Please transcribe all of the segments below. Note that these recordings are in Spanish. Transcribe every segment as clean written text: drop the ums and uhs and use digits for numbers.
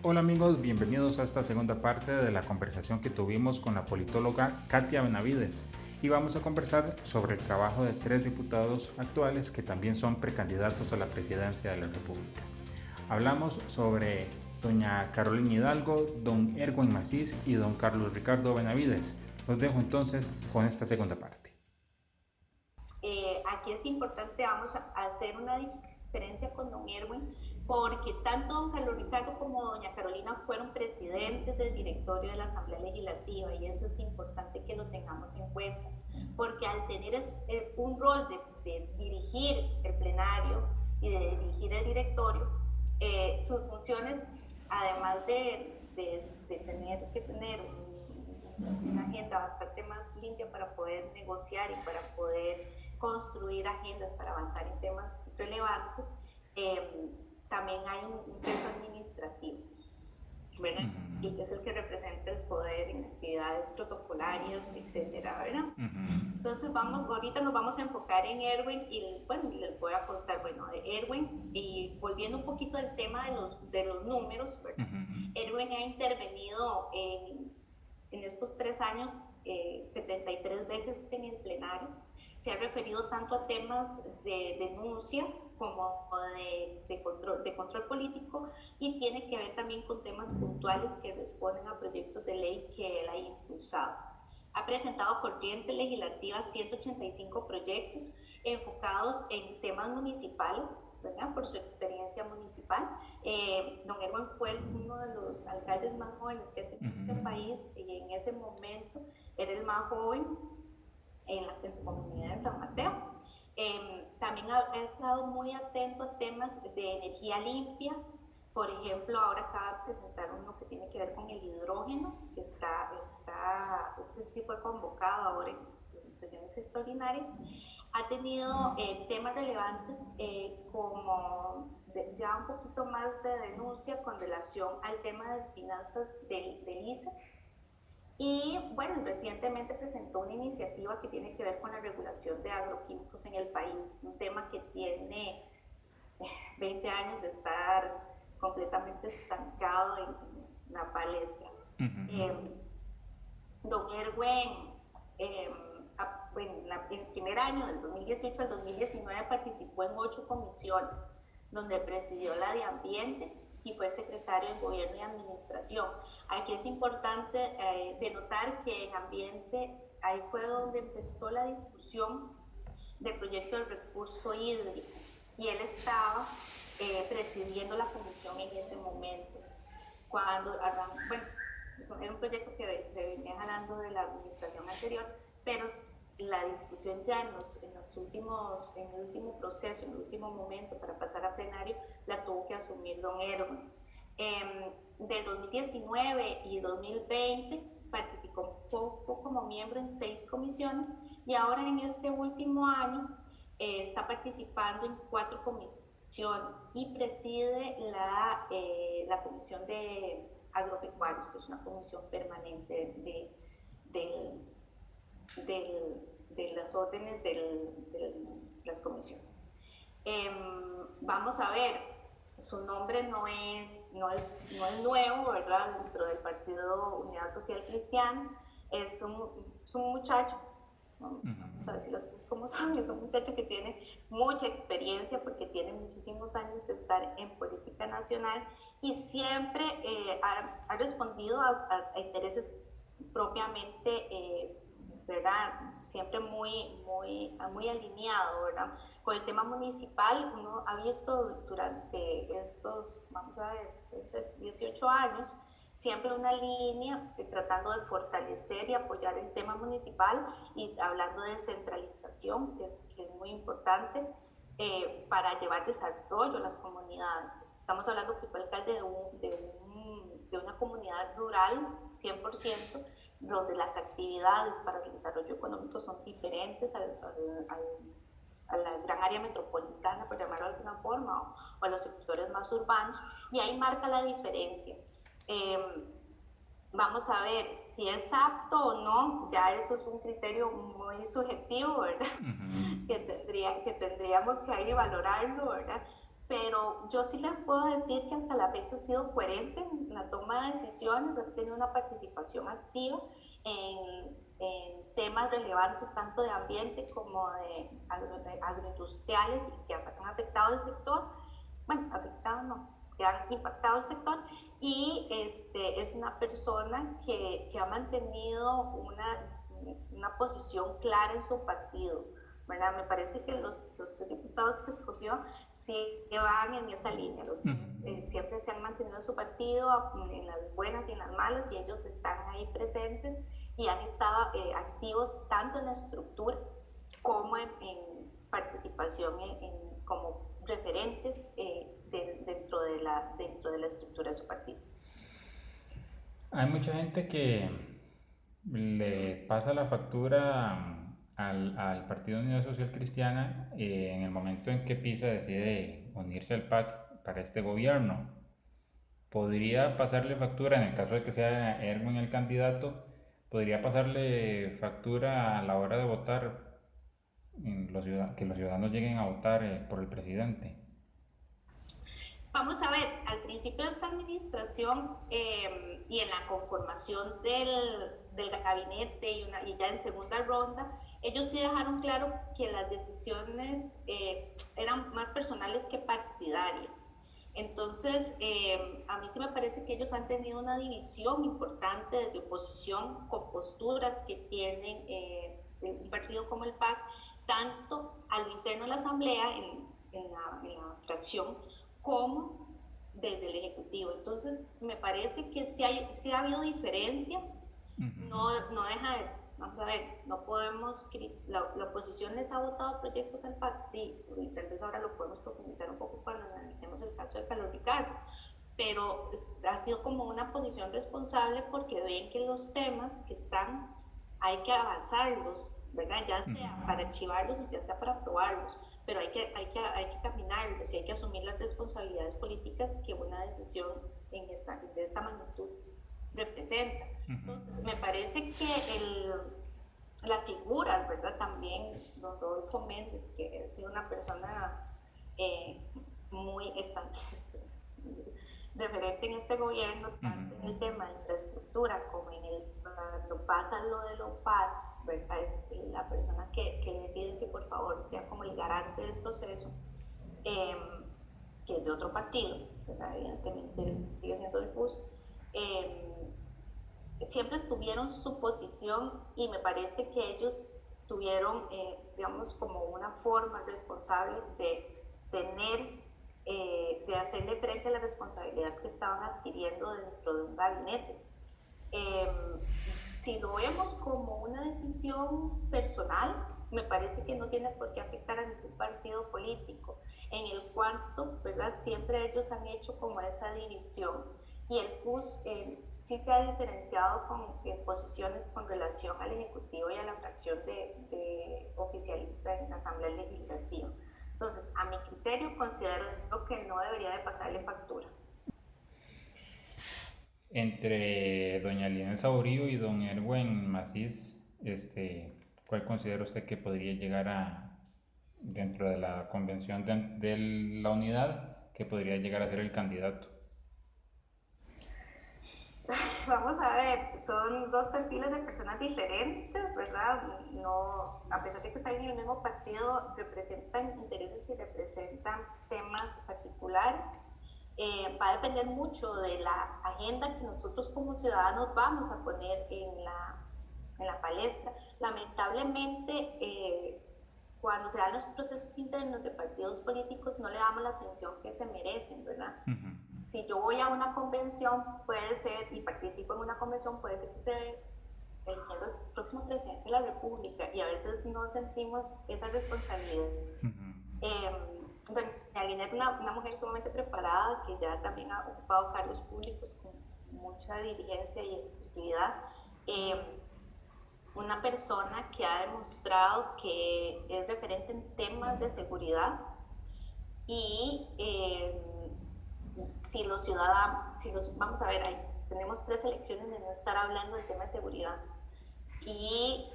Hola amigos, bienvenidos a esta segunda parte de la conversación que tuvimos con la politóloga Katia Benavides y vamos a conversar sobre el trabajo de tres diputados actuales que también son precandidatos a la presidencia de la República. Hablamos sobre doña Carolina Hidalgo, don Erwin Macís y don Carlos Ricardo Benavides. Los dejo entonces con esta segunda parte. Aquí es importante, vamos a hacer una diferencia con don Erwin, porque tanto don Carlos Ricardo como doña Carolina fueron presidentes del directorio de la Asamblea Legislativa y eso es importante que lo tengamos en cuenta, porque al tener un rol de dirigir el plenario y de dirigir el directorio, sus funciones, además de tener que tener una agenda bastante más limpia para poder negociar y para poder construir agendas para avanzar en temas relevantes, también hay un peso administrativo, ¿verdad? Y que es el que representa el poder en actividades protocolarias, etcétera, ¿verdad? Entonces ahorita nos vamos a enfocar en Erwin y bueno, les voy a contar, bueno, de Erwin y volviendo un poquito al tema de los números, ¿verdad? Erwin ha intervenido en estos 3 años 73 veces en el plenario. Se ha referido tanto a temas de denuncias como de control político y tiene que ver también con temas puntuales que responden a proyectos de ley que él ha impulsado. Ha presentado corriente legislativa 185 proyectos enfocados en temas municipales, ¿verdad? Por su experiencia municipal. Don Erwin fue uno de los alcaldes más jóvenes que ha tenido este país y en ese momento era el más joven en su comunidad de San Mateo. También ha estado muy atento a temas de energía limpias. Por ejemplo, ahora acaba de presentar uno que tiene que ver con el hidrógeno, que este sí fue convocado ahora en sesiones extraordinarias. Ha tenido temas relevantes ya un poquito más de denuncia con relación al tema de finanzas del ICE. Y bueno, recientemente presentó una iniciativa que tiene que ver con la regulación de agroquímicos en el país, un tema que tiene 20 años de estar completamente estancado en la palestra. Eh, Don Erwin, eh, en el primer año, del 2018 al 2019, participó en 8 comisiones, donde presidió la de Ambiente y fue secretario de Gobierno y Administración. Aquí es importante denotar que en Ambiente, ahí fue donde empezó la discusión del proyecto del recurso hídrico y él estaba presidiendo la comisión en ese momento. Bueno, era un proyecto que se venía jalando de la administración anterior, pero la discusión ya en el último proceso, en el último momento para pasar a plenario, la tuvo que asumir don Erwin. Del 2019 y 2020 participó como miembro en 6 comisiones y ahora en este último año está participando en 4 comisiones y preside la Comisión de Agropecuarios, que es una comisión permanente de las órdenes de las comisiones. Vamos a ver, su nombre no es nuevo, ¿verdad? Dentro del Partido Unidad Social Cristiana, es un muchacho, vamos a decir las cosas como son, es un muchacho que tiene mucha experiencia porque tiene muchísimos años de estar en política nacional y siempre ha respondido a intereses propiamente, ¿verdad? Siempre muy alineado, ¿verdad? Con el tema municipal, uno ha visto durante estos, vamos a ver, 18 años, siempre una línea tratando de fortalecer y apoyar el tema municipal y hablando de descentralización, que es muy importante para llevar desarrollo a las comunidades. Estamos hablando que fue alcalde de una comunidad rural 100%, donde las actividades para el desarrollo económico son diferentes a la gran área metropolitana, por llamarlo de alguna forma, o a los sectores más urbanos, y ahí marca la diferencia. Vamos a ver si es apto o no, ya eso es un criterio muy subjetivo, ¿verdad? Que tendríamos que ahí valorarlo, ¿verdad? pero yo sí les puedo decir que hasta la fecha ha sido coherente en la toma de decisiones, ha tenido una participación activa en temas relevantes tanto de ambiente como de agroindustriales y que han afectado el sector, bueno, afectado no, que han impactado el sector, y es una persona que ha mantenido una posición clara en su partido, ¿verdad? Me parece que los tres diputados que escogió sí van en esa línea, los Ujú. tres siempre se han mantenido en su partido en las buenas y en las malas, y ellos están ahí presentes y han estado activos tanto en la estructura como en participación como referentes dentro de la estructura de su partido. Hay mucha gente que le pasa la factura al Partido Unidad Social Cristiana en el momento en que PISA decide unirse al PAC para este gobierno. Podría pasarle factura, en el caso de que sea Erwin el candidato, podría pasarle factura a la hora de votar, que los ciudadanos lleguen a votar por el presidente. Vamos a ver, al principio de esta administración y en la conformación del gabinete y ya en segunda ronda, ellos sí dejaron claro que las decisiones eran más personales que partidarias. Entonces, a mí sí me parece que ellos han tenido una división importante desde oposición con posturas que tienen un partido como el PAC, tanto a lo interno de la Asamblea, en la fracción, como desde el Ejecutivo. Entonces, me parece que sí ha habido diferencia, no deja de, vamos a ver, no podemos, la oposición les ha votado proyectos al PAC, sí, y tal vez ahora lo podemos profundizar un poco cuando analicemos el caso de Carlos Ricardo, pero ha sido como una posición responsable porque ven que los temas que están hay que avanzarlos, ¿verdad? Ya sea para archivarlos o ya sea para aprobarlos, pero hay que caminarlos y hay que asumir las responsabilidades políticas que una decisión de esta magnitud representa. Entonces, me parece que las figuras, ¿verdad? También don Rodolfo Méndez, que ha sido una persona eh, muy referente en este gobierno, tanto en el tema de infraestructura como cuando pasa lo de lo paz, ¿verdad? Es la persona que le piden que por favor sea como el garante del proceso, eh, que es de otro partido, ¿verdad? Evidentemente sigue siendo el PUS. Eh, Siempre tuvieron su posición y me parece que ellos tuvieron, digamos, como una forma responsable de tener, de hacerle frente a la responsabilidad que estaban adquiriendo dentro de un gabinete. Eh, si lo vemos como una decisión personal, me parece que no tiene por qué afectar a ningún partido político, en el cuanto, ¿verdad? Siempre ellos han hecho como esa división. Y el PUS sí se ha diferenciado con posiciones con relación al Ejecutivo y a la fracción de oficialista en la Asamblea Legislativa. Entonces, a mi criterio, considero que no debería de pasarle factura. Entre doña Lina Saurio y don Erwin Macís, ¿cuál considera usted que podría llegar a, dentro de la convención de la unidad, que podría llegar a ser el candidato? Vamos a ver, son dos perfiles de personas diferentes, ¿verdad? No, a pesar de que están en el mismo partido, representan intereses y representan temas particulares. Va a depender mucho de la agenda que nosotros como ciudadanos vamos a poner en la palestra. Lamentablemente, cuando se dan los procesos internos de partidos políticos, no le damos la atención que se merecen, ¿verdad? Si yo voy a una convención, puede ser, y participo en una convención, puede ser que esté eligiendo el próximo presidente de la República, y a veces no sentimos esa responsabilidad. Doña Lina es una mujer sumamente preparada, que ya también ha ocupado cargos públicos con mucha diligencia y efectividad. Una persona que ha demostrado que es referente en temas de seguridad y si los ciudadanos, vamos a ver, tenemos 3 elecciones de no estar hablando del tema de seguridad. Y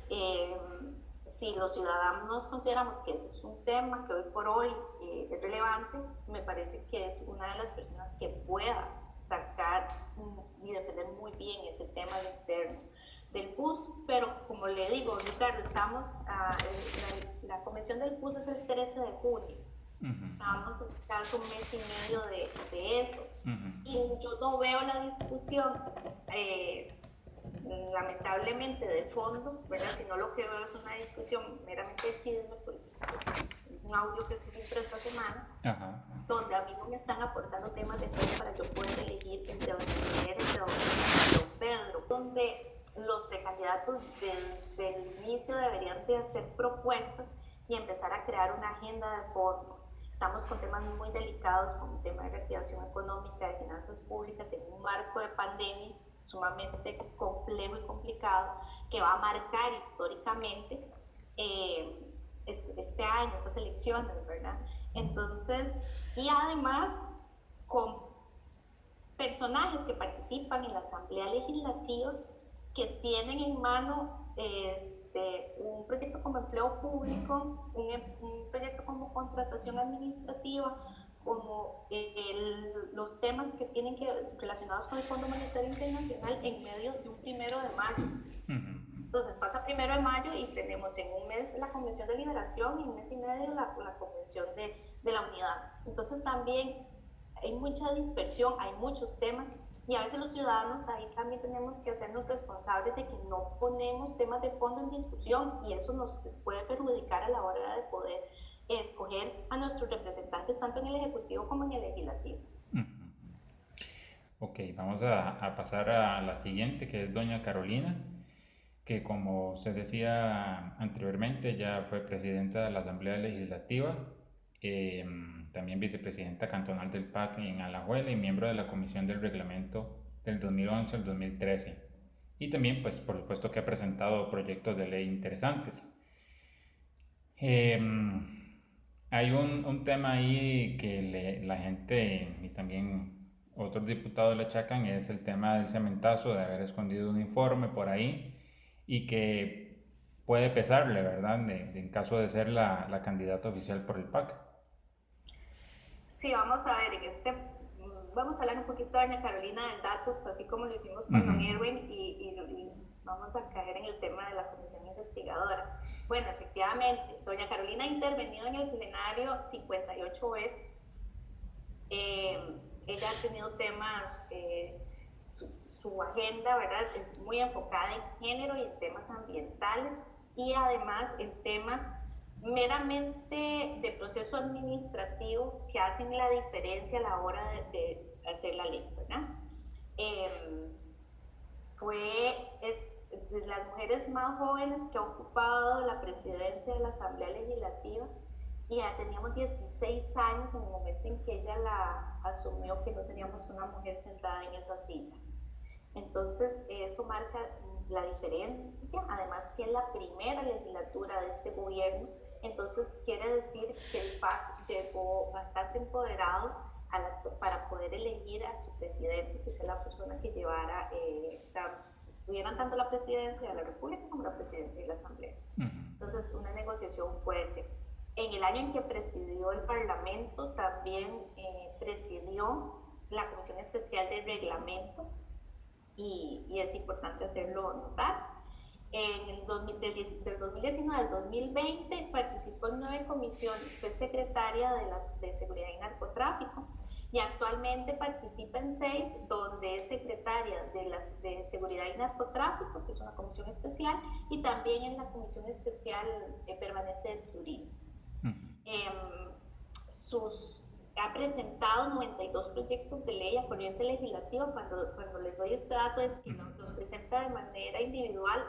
si los ciudadanos consideramos que ese es un tema que hoy por hoy es relevante, me parece que es una de las personas que pueda sacar y defender muy bien ese tema al interno del PUS, pero como le digo, Ricardo, estamos, la convención del PUS es el 13 de junio, Ujú, estamos a escaso un mes y medio de eso, ujú, y yo no veo la discusión eh, lamentablemente de fondo, ¿verdad? Si no, lo que veo es una discusión meramente de chisme, por un audio que se filtró esta semana, ajá, donde a mí no me están aportando temas de fondo para yo poder elegir entre doña Rivera, entre don César y don Pedro, donde los precandidatos desde el inicio deberían de hacer propuestas y empezar a crear una agenda de fondo. Estamos con temas muy delicados, como el tema de reactivación económica, de finanzas públicas, en un marco de pandemia sumamente complejo y complicado, que va a marcar históricamente eh, este año, estas elecciones, ¿verdad? Entonces, y además con personajes que participan en la Asamblea Legislativa que tienen en mano un proyecto como empleo público, un proyecto como contratación administrativa, como los temas que tienen que relacionados con el Fondo Monetario Internacional en medio de un 1 de mayo. ujú. Entonces pasa 1 de mayo y tenemos en un mes la Convención de Liberación y en un mes y medio la Convención de la Unidad. Entonces también hay mucha dispersión, hay muchos temas y a veces los ciudadanos ahí también tenemos que hacernos responsables de que no ponemos temas de fondo en discusión y eso nos puede perjudicar a la hora de poder escoger a nuestros representantes tanto en el Ejecutivo como en el Legislativo. Ok, vamos a pasar a la siguiente, que es doña Carolina, que como usted decía anteriormente, ya fue presidenta de la Asamblea Legislativa, eh, también vicepresidenta cantonal del PAC en Alajuela y miembro de la Comisión del Reglamento del 2011 al 2013. Y también, pues, por supuesto que ha presentado proyectos de ley interesantes. Eh, Hay un tema ahí que la gente y también otros diputados le achacan, es el tema del cementazo, de haber escondido un informe por ahí y que puede pesarle, ¿verdad? En caso de ser la candidata oficial por el PAC. Sí, vamos a ver, vamos a hablar un poquito, doña Carolina, de datos, así como lo hicimos con Ujú, don Erwin, y vamos a caer en el tema de la comisión investigadora. Bueno, efectivamente, doña Carolina ha intervenido en el plenario 58 veces. Eh, Ella ha tenido temas, su agenda, ¿verdad? Es muy enfocada en género y en temas ambientales y además en temas meramente de proceso administrativo que hacen la diferencia a la hora de hacer la ley, ¿verdad? Eh, es de las mujeres más jóvenes que ha ocupado la presidencia de la Asamblea Legislativa y ya teníamos 16 años en el momento en que ella la asumió, que no teníamos una mujer sentada en esa silla. Entonces, eso marca la diferencia, además que es la primera legislatura de este gobierno, entonces quiere decir que el PAC llegó bastante empoderado para poder elegir a su presidente, que sea la persona que llevara, tuvieran tanto la presidencia de la República como la presidencia de la Asamblea. ujú, Entonces, una negociación fuerte. En el año en que presidió el Parlamento, también presidió la Comisión Especial de Reglamento, y es importante hacerlo notar. En el 2000, del 2019 al 2020 participó en 9 comisiones, fue secretaria de Seguridad y Narcotráfico y actualmente participa en 6, donde es secretaria de Seguridad y Narcotráfico, que es una comisión especial, y también en la Comisión Especial Permanente de Turismo. ujú, Eh, ha presentado 92 proyectos de ley a corriente legislativa. Cuando les doy este dato es que ujú. los presenta de manera individual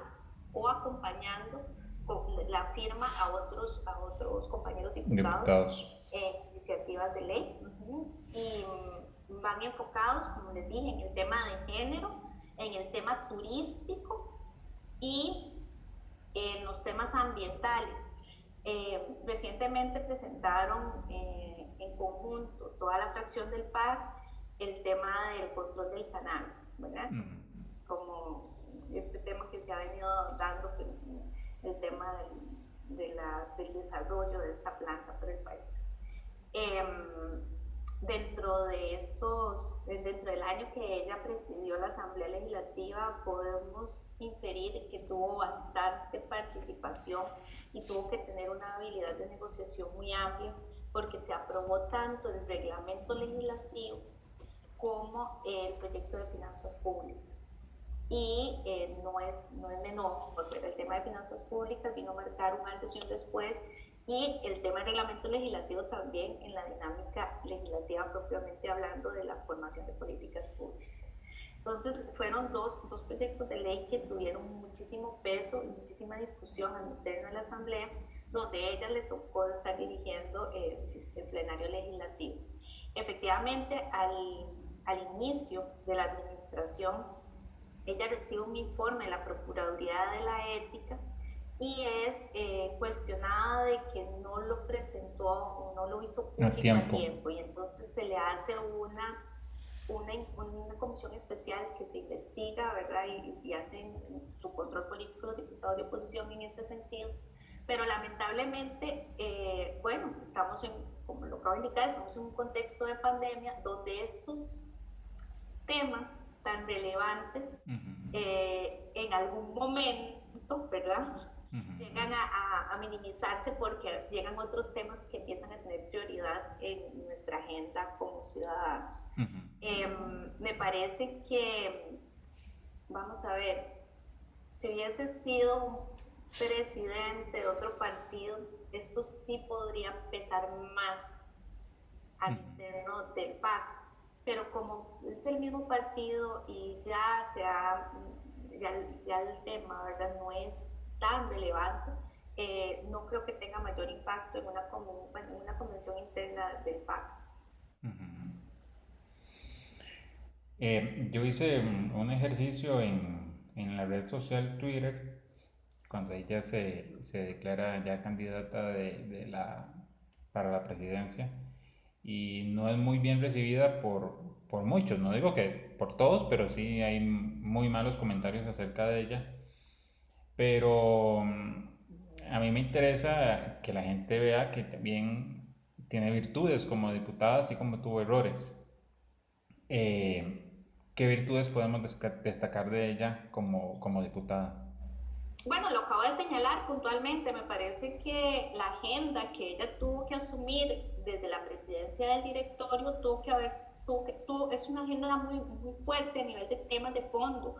o acompañando con la firma a otros compañeros diputados Diputados. en iniciativas de ley. Y van enfocados, como les dije, en el tema de género, en el tema turístico y en los temas ambientales. Recientemente presentaron en conjunto toda la fracción del PAC el tema del control del cannabis, ¿verdad? Ujú, Como este tema que se ha venido dando, el tema del desarrollo de esta planta para el país. Eh, dentro del año que ella presidió la Asamblea Legislativa, podemos inferir que tuvo bastante participación y tuvo que tener una habilidad de negociación muy amplia porque se aprobó tanto el reglamento legislativo como el proyecto de finanzas públicas. Y no es menor, porque el tema de finanzas públicas vino a marcar un antes y un después, y el tema del reglamento legislativo también en la dinámica legislativa propiamente hablando de la formación de políticas públicas. Entonces, fueron dos proyectos de ley que tuvieron muchísimo peso y muchísima discusión al interno de la Asamblea, donde a ella le tocó estar dirigiendo el plenario legislativo. Efectivamente, al inicio de la administración, ella recibe un informe de la Procuraduría de la Ética y es cuestionada de que no lo presentó o no lo hizo A público a tiempo. tiempo, y entonces se le hace una comisión especial que se investiga, ¿verdad? Y hacen su control político los diputados de oposición en este sentido. Pero lamentablemente, bueno, como lo acabo de indicar, estamos en un contexto de pandemia donde estos temas tan relevantes Ujú, en algún momento, ¿verdad? ujú, Llegan a minimizarse porque llegan otros temas que empiezan a tener prioridad en nuestra agenda como ciudadanos. ujú, Me parece que, vamos a ver, si hubiese sido un presidente de otro partido, esto sí podría pesar más al ujú, interno del PAC, pero como es el mismo partido y ya el tema, ¿verdad? No es tan relevante, no creo que tenga mayor impacto bueno, en una convención interna del PAC. ujú. Yo hice un ejercicio en la red social Twitter cuando ella se declara ya candidata para la presidencia y no es muy bien recibida por muchos, no digo que por todos, pero sí hay muy malos comentarios acerca de ella, pero a mí me interesa que la gente vea que también tiene virtudes como diputada, así como tuvo errores. ¿Qué virtudes podemos destacar de ella como diputada? Bueno, lo acabo de señalar puntualmente, me parece que la agenda que ella tuvo que asumir desde la presidencia del directorio es una agenda muy fuerte a nivel de temas de fondo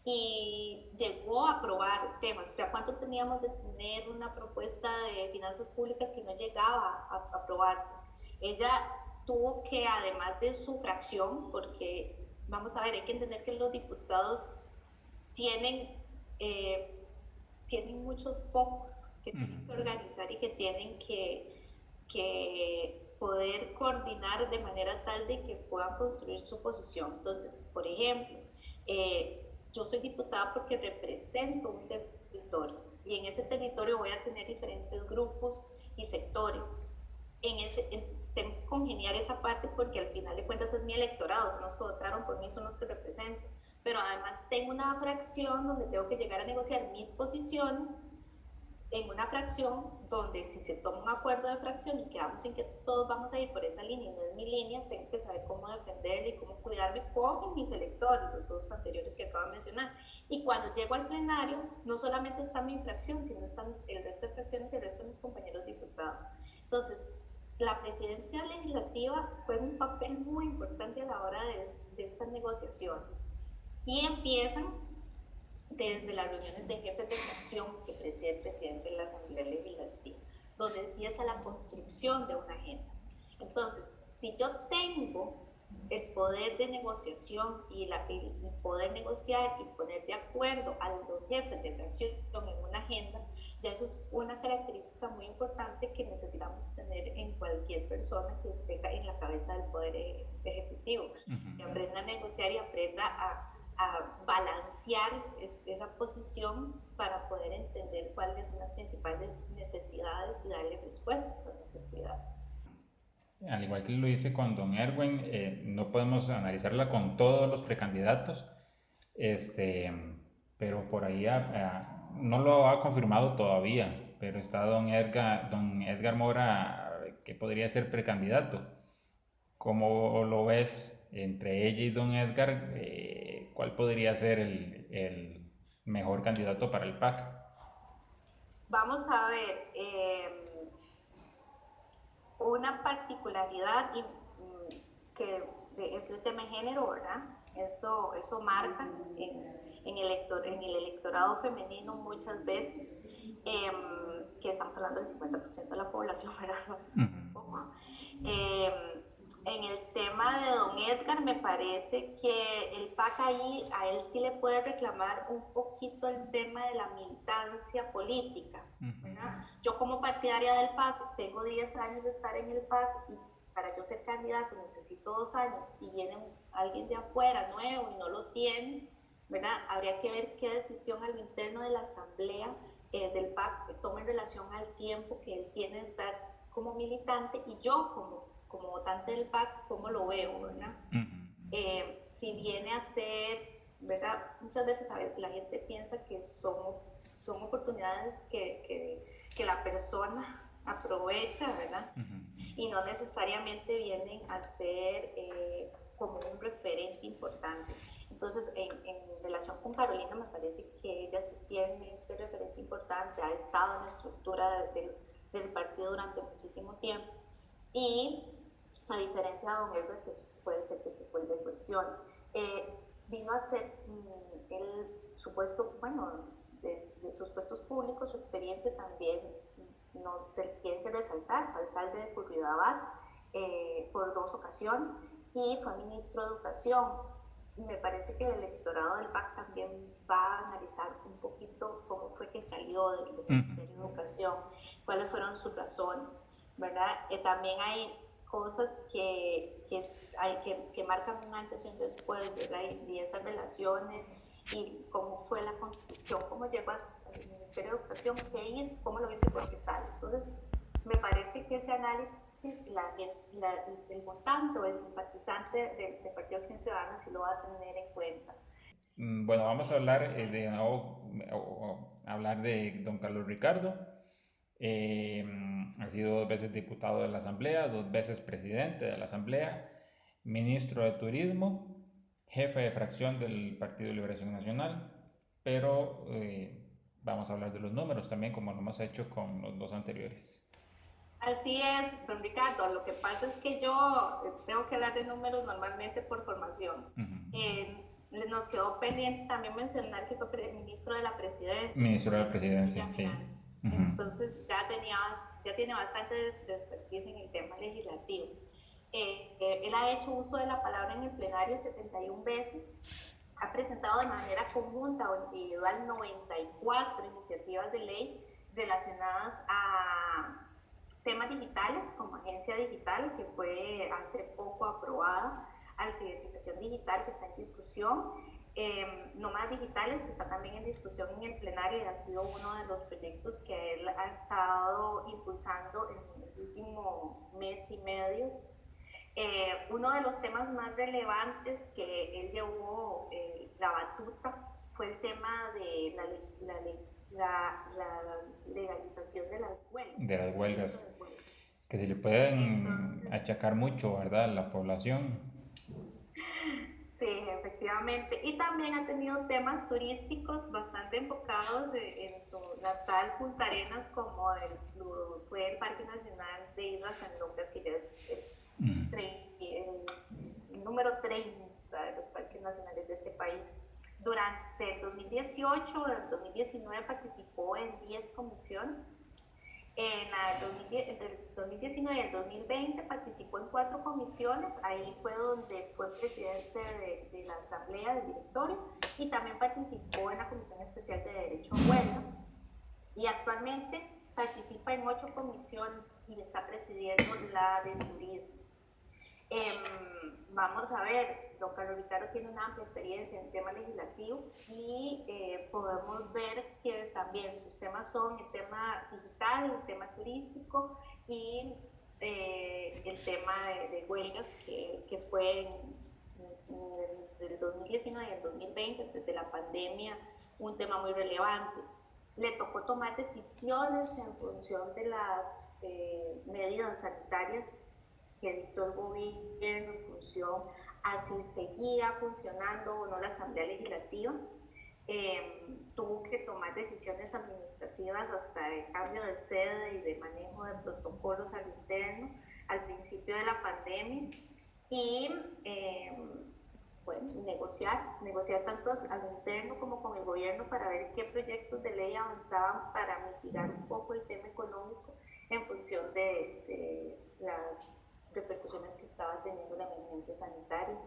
y llegó a aprobar temas. O sea, ¿cuánto teníamos de tener una propuesta de finanzas públicas que no llegaba a aprobarse? Ella tuvo que, además de su fracción, porque vamos a ver, hay que entender que los diputados tienen eh, tienen muchos focos que Ujú, tienen que organizar y que tienen que poder coordinar de manera tal de que puedan construir su posición. Entonces, por ejemplo, yo soy diputada porque represento un territorio y en ese territorio voy a tener diferentes grupos y sectores. Tengo que congeniar esa parte porque al final de cuentas es mi electorado, son los que votaron por mí, son los que represento, pero además tengo una fracción donde tengo que llegar a negociar mis posiciones en una fracción donde si se toma un acuerdo de fracción y quedamos en que todos vamos a ir por esa línea y no es mi línea, tengo que saber cómo defenderla y cómo cuidarme con mis electores, los dos anteriores que acabo de mencionar. Y cuando llego al plenario, no solamente está mi fracción, sino están el resto de fracciones y el resto de mis compañeros diputados. Entonces, la presidencia legislativa juega un papel muy importante a la hora de estas negociaciones. Y empiezan desde las reuniones de jefes de fracción que preside el presidente de la Asamblea Legislativa, donde empieza la construcción de una agenda. Entonces, si yo tengo el poder de negociación y poder negociar y poner de acuerdo a los jefes de fracción en una agenda, ya eso es una característica muy importante que necesitamos tener en cualquier persona que esté en la cabeza del poder ejecutivo, ujú. que aprenda a negociar y aprenda balancear esa posición para poder entender cuáles son las principales necesidades y darle respuesta a esas necesidades. Al igual que lo hice con Don Erwin, no podemos analizarla con todos los precandidatos, este, pero por ahí no lo ha confirmado todavía. pero está don Edgar Mora, que podría ser precandidato. ¿Cómo lo ves entre ella y don Edgar? ¿Cuál podría ser el mejor candidato para el PAC? Vamos a ver, una particularidad es el tema de género, ¿verdad? Eso marca en el electorado femenino muchas veces, que estamos hablando del 50% de la población, ¿verdad? No es poco. Eh, en el tema de don Edgar, me parece que el PAC ahí, a él sí le puede reclamar un poquito el tema de la militancia política, ¿verdad? Yo como partidaria del PAC, tengo 10 años de estar en el PAC y para yo ser candidato necesito 2 años y viene alguien de afuera nuevo y no lo tiene, ¿verdad? Habría que ver qué decisión a lo interno de la asamblea del PAC toma en relación al tiempo que él tiene de estar como militante y yo como votante del PAC, cómo lo veo, ¿verdad? Si viene a ser, ¿verdad? Muchas veces la gente piensa que son oportunidades que la persona aprovecha, ¿verdad? Y no necesariamente vienen a ser como un referente importante. Entonces, en relación con Carolina, me parece que ella sí tiene este referente importante, ha estado en la estructura del partido durante muchísimo tiempo y a diferencia de don Edgar, que puede ser que se vuelva en cuestión, vino a ser el supuesto, bueno, de sus puestos públicos, su experiencia también no se tiene que resaltar, fue alcalde de Curridabat por 2 ocasiones y fue ministro de Educación. Me parece que el electorado del PAC también va a analizar un poquito cómo fue que salió del Ministerio de Educación, cuáles fueron sus razones, ¿verdad? También hay cosas que marcan un antes y un después, ¿verdad? Y esas relaciones y cómo fue la construcción, cómo llegó al Ministerio de Educación, qué hizo, cómo lo hizo y por qué sale. Entonces, me parece que ese análisis, el votante o el simpatizante del Partido Acción Ciudadana sí lo va a tener en cuenta. Bueno, vamos a hablar de nuevo, hablar de don Carlos Ricardo. Ha sido 2 veces diputado de la Asamblea, 2 veces presidente de la Asamblea, ministro de Turismo, jefe de fracción del Partido de Liberación Nacional, pero vamos a hablar de los números también, como lo hemos hecho con los 2 anteriores. Así es, don Ricardo. Lo que pasa es que yo tengo que hablar de números normalmente por formación. Eh, Nos quedó pendiente también mencionar que fue ministro de la presidencia y Ministro de la obviamente eso Presidencia, ya sí. mira. Entonces ya tiene bastante expertise en el tema legislativo. Él ha hecho uso de la palabra en el plenario 71 veces, ha presentado de manera conjunta o individual 94 iniciativas de ley relacionadas a temas digitales, como Agencia Digital, que fue hace poco aprobada, alfabetización digital, que está en discusión, nómadas digitales, que está también en discusión en el plenario y ha sido uno de los proyectos que él ha estado impulsando en el último mes y medio. Uno de los temas más relevantes que él llevó la batuta fue el tema de la legalización de las huelgas, De las el derecho huelgas, de huelga. que se le pueden Entonces, achacar mucho, ¿verdad?, a la población. sí, efectivamente. Y también ha tenido temas turísticos bastante enfocados en su natal Punta Arenas, como fue el Parque Nacional de Islas San Lucas, que ya es el número 30 de los parques nacionales de este país. Durante el 2018 el 2019 participó en 10 comisiones. Entre el 2019 y el 2020 participó en 4 comisiones, ahí fue donde fue presidente de la asamblea, del directorio, y también participó en la Comisión Especial de Derecho a Huelga, y actualmente participa en 8 comisiones y está presidiendo la de turismo. Vamos a ver, don Carlos Ricardo tiene una amplia experiencia en tema legislativo y podemos ver que también sus temas son el tema digital, el tema turístico y el tema de huelgas que fue en el 2019 y el 2020, desde la pandemia, un tema muy relevante. le tocó tomar decisiones en función de las medidas sanitarias que dictó el gobierno, en función a si seguía funcionando o no la Asamblea Legislativa. Tuvo que tomar decisiones administrativas hasta de cambio de sede y de manejo de protocolos al interno al principio de la pandemia y eh, bueno, negociar tanto al interno como con el gobierno para ver qué proyectos de ley avanzaban para mitigar un poco el tema económico en función de las repercusiones que estaba teniendo la emergencia sanitaria.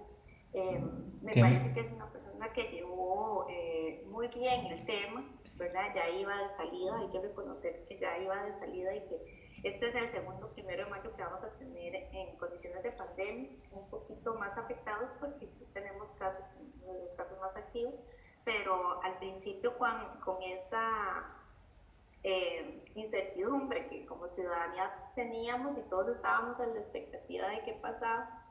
Eh, Me parece que es una persona que llevó muy bien el tema, ¿verdad? Ya iba de salida, hay que reconocer que ya iba de salida y que este es el segundo 1 de mayo que vamos a tener en condiciones de pandemia, un poquito más afectados porque sí tenemos casos, uno de los casos más activos, pero al principio con esa incertidumbre que como ciudadanía teníamos y todos estábamos en la expectativa de qué pasaba,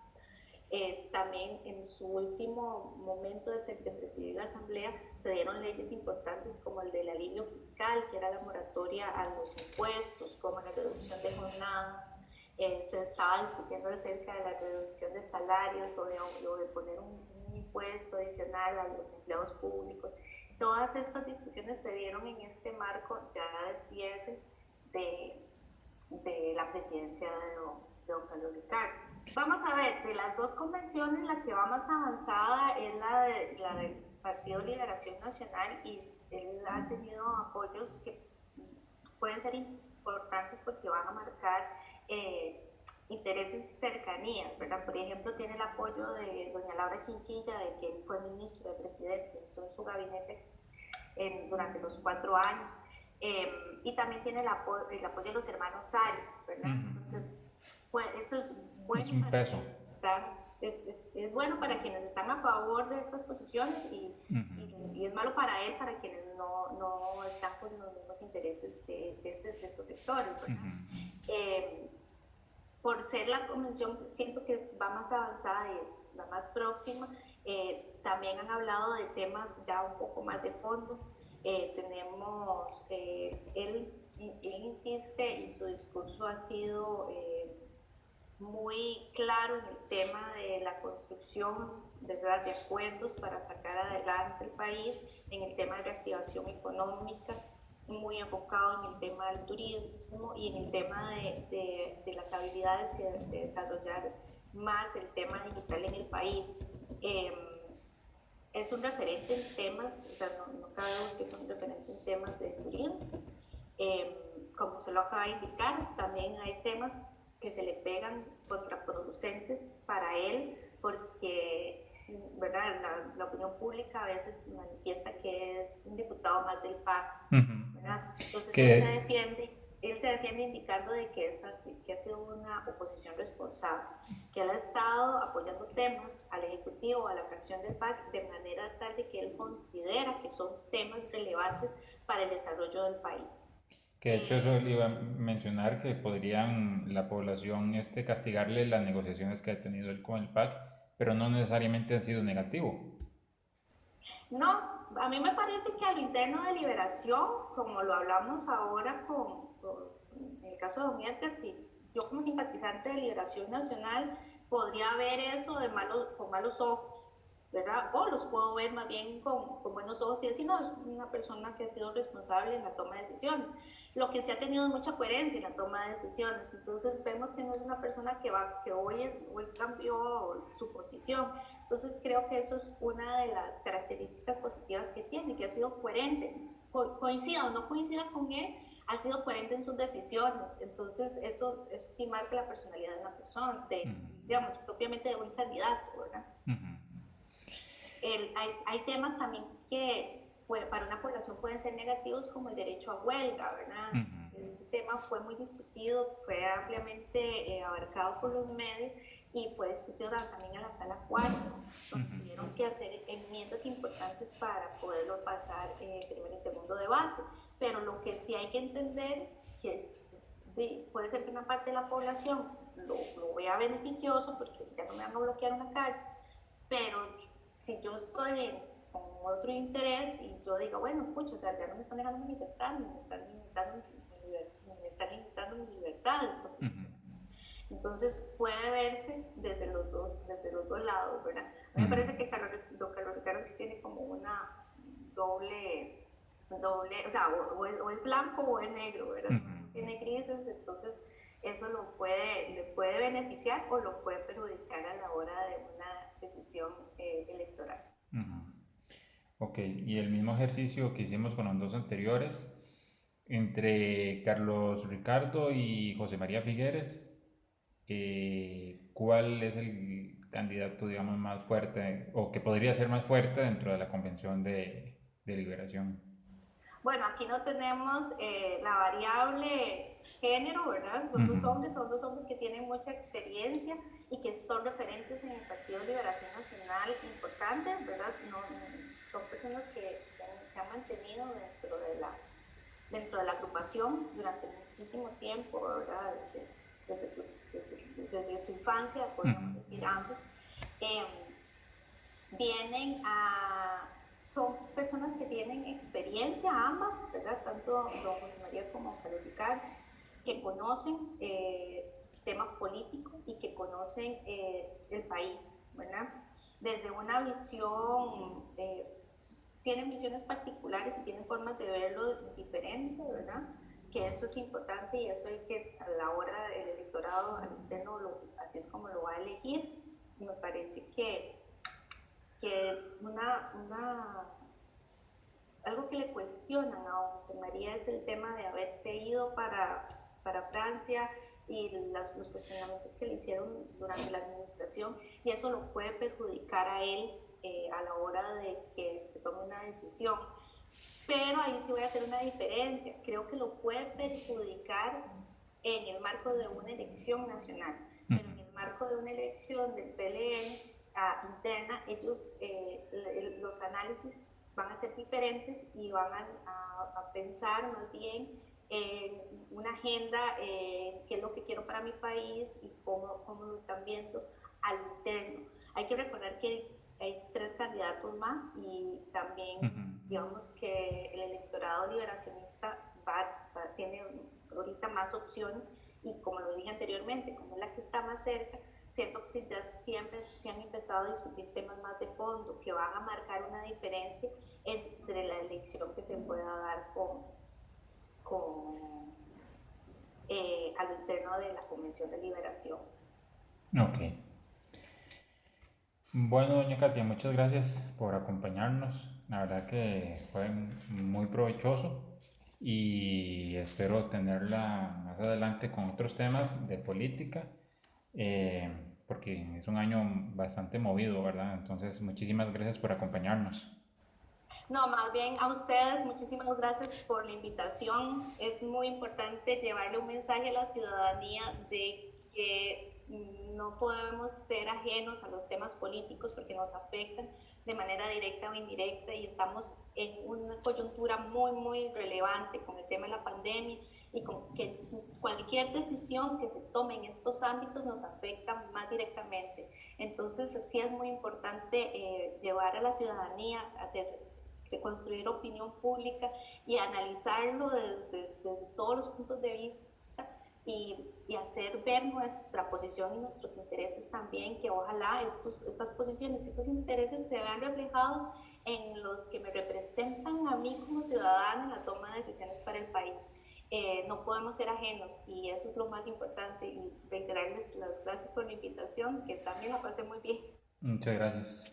también en su último momento de presidir la Asamblea se dieron leyes importantes como el del alivio fiscal, que era la moratoria a los impuestos, como la reducción de jornadas. Se estaba discutiendo acerca de la reducción de salarios o de poner un impuesto adicional a los empleados públicos. Todas estas discusiones se dieron en este marco ya de cierre de, de la presidencia de don Carlos Ricardo. Vamos a ver, de las dos convenciones, la que va más avanzada es la del Partido Liberación Nacional y él ha tenido apoyos que pueden ser importantes porque van a marcar intereses cercanías, ¿verdad? Por ejemplo, tiene el apoyo de doña Laura Chinchilla, de que él fue ministro de Presidencia, estuvo en su gabinete durante los 4 años. Y también tiene el apoyo de los hermanos Arias, ¿verdad? Entonces, pues eso es Es bueno un para peso. quienes están, es bueno para quienes están a favor de estas posiciones y es malo para él, para quienes no están con los mismos intereses de estos sectores, ¿verdad? Eh, por ser la convención, siento que va más avanzada y es la más próxima. También han hablado de temas ya un poco más de fondo. Tenemos, él insiste y su discurso ha sido muy claro en el tema de la construcción, ¿verdad?, de acuerdos para sacar adelante el país, en el tema de reactivación económica, muy enfocado en el tema del turismo y en el tema de las habilidades de desarrollar más el tema digital en el país. Eh, es un referente en temas, o sea, no cabe duda que es un referente en temas de turismo. Como se lo acaba de indicar, también hay temas que se le pegan contraproducentes para él, porque ¿verdad? La opinión pública a veces manifiesta que es un diputado más del PAC, ¿verdad? Entonces Que, él se defiende indicando de que ha sido una oposición responsable, que él ha estado apoyando temas al Ejecutivo, a la fracción del PAC, de manera tal de que él considera que son temas relevantes para el desarrollo del país. que de hecho eso le iba a mencionar que podrían la población castigarle las negociaciones que ha tenido él con el PAC, pero no necesariamente han sido negativo. No, a mí me parece que a lo interno de Liberación, como lo hablamos ahora en el caso de Don Edgar, si yo como simpatizante de Liberación Nacional podría ver eso con malos ojos, ¿verdad? O los puedo ver más bien con buenos ojos y decir, no, es una persona que ha sido responsable en la toma de decisiones. Lo que sí ha tenido mucha coherencia en la toma de decisiones. Entonces vemos que no es una persona que hoy cambió su posición. Entonces creo que eso es una de las características positivas que tiene, que ha sido coherente. Coincida o no coincida con él, ha sido coherente en sus decisiones. Entonces eso sí marca la personalidad de una persona, digamos, propiamente de un candidato, ¿verdad? Hay temas también que para una población pueden ser negativos, como el derecho a huelga, ¿verdad? Este tema fue muy discutido, fue ampliamente abarcado por los medios y fue discutido también en la sala cuarta, donde tuvieron que hacer enmiendas importantes para poderlo pasar primero y segundo debate. Pero lo que sí hay que entender que puede ser que una parte de la población lo vea beneficioso porque ya no me van a bloquear una calle, pero si yo estoy con otro interés y yo digo, bueno, pucha, o sea, ya no me están dejando manifestar, me están limitando mi libertades constitucionales. Entonces puede verse desde los dos lados, ¿verdad? A mí me parece que don Carlos Ricardo sí tiene como una doble, o sea, o es blanco o es negro, ¿verdad? Tiene grises, entonces eso le puede beneficiar o lo puede perjudicar a la hora de una decisión electoral. Ok, y el mismo ejercicio que hicimos con los dos anteriores, entre Carlos Ricardo y José María Figueres, ¿cuál es el candidato, digamos, más fuerte o que podría ser más fuerte dentro de la Convención de Liberación? Bueno, aquí no tenemos la variable género, ¿verdad? Son dos hombres que tienen mucha experiencia y que son referentes en el Partido de Liberación Nacional importantes, ¿verdad? Son personas que se han mantenido dentro de la agrupación durante muchísimo tiempo, ¿verdad? Desde su infancia, podríamos decir antes. Eh, vienen a son personas que tienen experiencia ambas, ¿verdad? Tanto don José María como don Carlos Ricardo, que conocen el tema político y que conocen el país, ¿verdad? Desde una visión, tienen visiones particulares y tienen formas de verlo diferente, ¿verdad? Que eso es importante y eso hay que, a la hora del electorado al interno, así es como lo va a elegir. Me parece que algo que le cuestionan a José María es el tema de haberse ido para Francia y los cuestionamientos que le hicieron durante la administración, y eso lo puede perjudicar a él a la hora de que se tome una decisión. Pero ahí sí voy a hacer una diferencia. Creo que lo puede perjudicar en el marco de una elección nacional, pero en el marco de una elección del PLN interna, los análisis van a ser diferentes y van a pensar más bien en una agenda, qué es lo que quiero para mi país y cómo lo están viendo al interno. Hay que recordar que hay 3 candidatos más y también, digamos que el electorado liberacionista tiene ahorita más opciones y, como lo dije anteriormente, como es la que está más cerca, siento que ya siempre se han empezado a discutir temas más de fondo que van a marcar una diferencia entre la elección que se pueda dar al interno de la Convención de Liberación. Ok. Bueno, doña Katia, muchas gracias por acompañarnos. La verdad que fue muy provechoso y espero tenerla más adelante con otros temas de política, porque es un año bastante movido, ¿verdad? Entonces, muchísimas gracias por acompañarnos. No, más bien a ustedes, muchísimas gracias por la invitación. Es muy importante llevarle un mensaje a la ciudadanía de que no podemos ser ajenos a los temas políticos porque nos afectan de manera directa o indirecta y estamos en una coyuntura muy, muy relevante con el tema de la pandemia y con que cualquier decisión que se tome en estos ámbitos nos afecta más directamente. Entonces, sí es muy importante llevar a la ciudadanía a hacer de construir opinión pública y analizarlo desde todos los puntos de vista y hacer ver nuestra posición y nuestros intereses también, que ojalá estas posiciones y estos intereses se vean reflejados en los que me representan a mí como ciudadana en la toma de decisiones para el país. No podemos ser ajenos y eso es lo más importante, y reiterarles las gracias por la invitación, que también la pasé muy bien. Muchas gracias.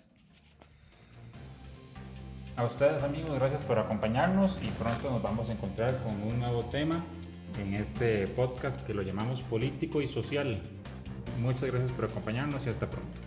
A ustedes, amigos, gracias por acompañarnos y pronto nos vamos a encontrar con un nuevo tema en este podcast que lo llamamos Político y Social. Muchas gracias por acompañarnos y hasta pronto.